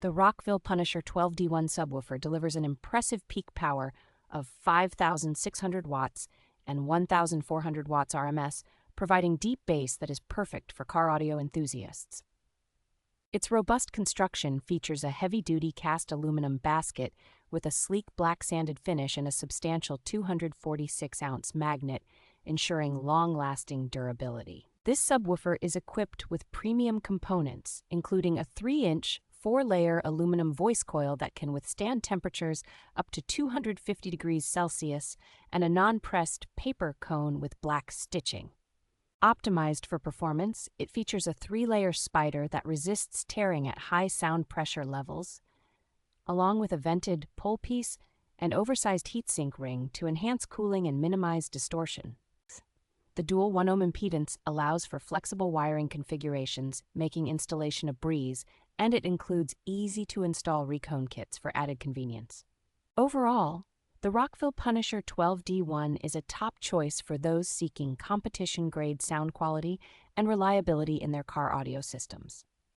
The Rockville Punisher 12D1 Subwoofer delivers an impressive peak power of 5,600 watts and 1,400 watts RMS, providing deep bass that is perfect for car audio enthusiasts. Its robust construction features a heavy-duty cast aluminum basket with a sleek black sanded finish and a substantial 246-ounce magnet, ensuring long-lasting durability. This subwoofer is equipped with premium components, including a 3-inch, 4-layer aluminum voice coil that can withstand temperatures up to 250 degrees Celsius and a non-pressed paper cone with black stitching. Optimized for performance, it features a 3-layer spider that resists tearing at high sound pressure levels, along with a vented pole piece and oversized heatsink ring to enhance cooling and minimize distortion. The dual one-ohm impedance allows for flexible wiring configurations, making installation a breeze, and it includes easy-to-install recone kits for added convenience. Overall, the Rockville Punisher 12D1 is a top choice for those seeking competition-grade sound quality and reliability in their car audio systems.